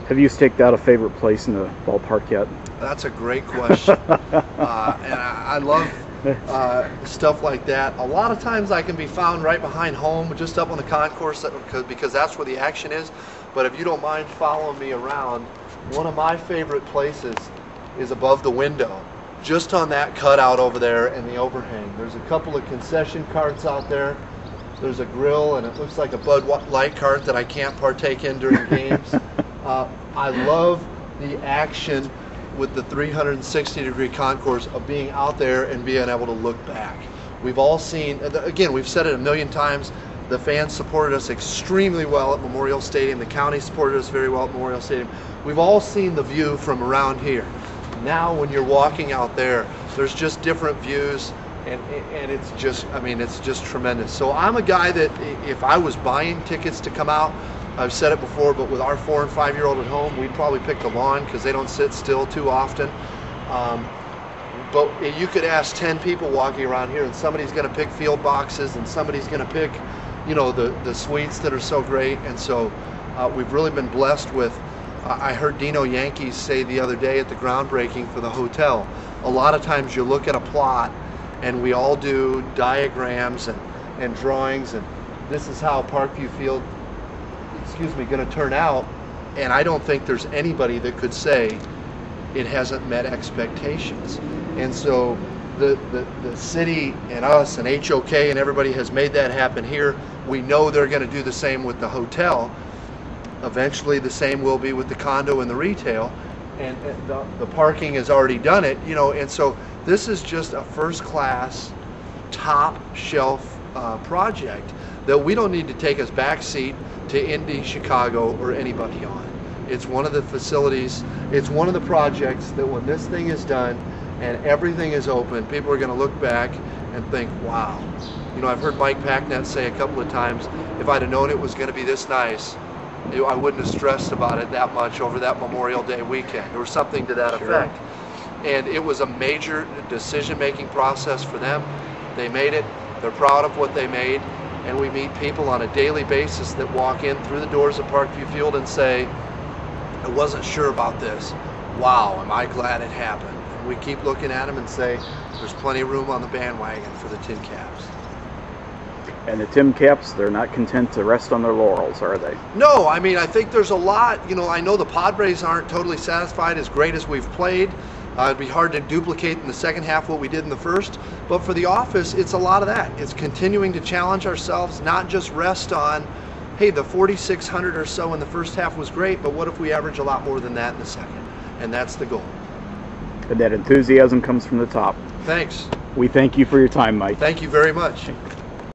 Have you staked out a favorite place in the ballpark yet? That's a great question. And I love stuff like that. A lot of times I can be found right behind home, just up on the concourse, because that's where the action is. But if you don't mind following me around, one of my favorite places is above the window, just on that cutout over there in the overhang. There's a couple of concession carts out there. There's a grill, and it looks like a Bud Light cart that I can't partake in during games. I love the action with the 360-degree concourse of being out there and being able to look back. We've all seen, again, we've said it a million times, the fans supported us extremely well at Memorial Stadium. The county supported us very well at Memorial Stadium. We've all seen the view from around here. Now when you're walking out there, there's just different views, and it's just, I mean, it's just tremendous. So I'm a guy that if I was buying tickets to come out, I've said it before, but with our 4- and 5-year-old at home, we'd probably pick the lawn because they don't sit still too often. But you could ask 10 people walking around here, and somebody's going to pick field boxes, and somebody's going to pick, you know, the suites that are so great. And so we've really been blessed with. I heard Dino Yankees say the other day at the groundbreaking for the hotel, a lot of times you look at a plot, and we all do diagrams and drawings, and this is how Parkview Field, going to turn out, and I don't think there's anybody that could say it hasn't met expectations. And so the city and us and HOK and everybody has made that happen here. We know they're going to do the same with the hotel. Eventually the same will be with the condo and the retail, and the parking has already done it, you know. And so this is just a first-class, top-shelf project that we don't need to take us backseat to Indy, Chicago, or anybody on. It's one of the facilities, it's one of the projects that when this thing is done and everything is open, people are going to look back and think, wow. You know, I've heard Mike Packnett say a couple of times, if I'd have known it was going to be this nice, I wouldn't have stressed about it that much over that Memorial Day weekend, or something to that effect. And it was a major decision-making process for them. They made it. They're proud of what they made. And we meet people on a daily basis that walk in through the doors of Parkview Field and say, I wasn't sure about this. Wow, am I glad it happened. And we keep looking at them and say, there's plenty of room on the bandwagon for the TinCaps. And the TinCaps, they're not content to rest on their laurels, are they? No, I mean, I think there's a lot. You know, I know the Padres aren't totally satisfied as great as we've played. It'd be hard to duplicate in the second half what we did in the first. But for the office, it's a lot of that. It's continuing to challenge ourselves, not just rest on, hey, the 4,600 or so in the first half was great, but what if we average a lot more than that in the second? And that's the goal. And that enthusiasm comes from the top. Thanks. We thank you for your time, Mike. Thank you very much.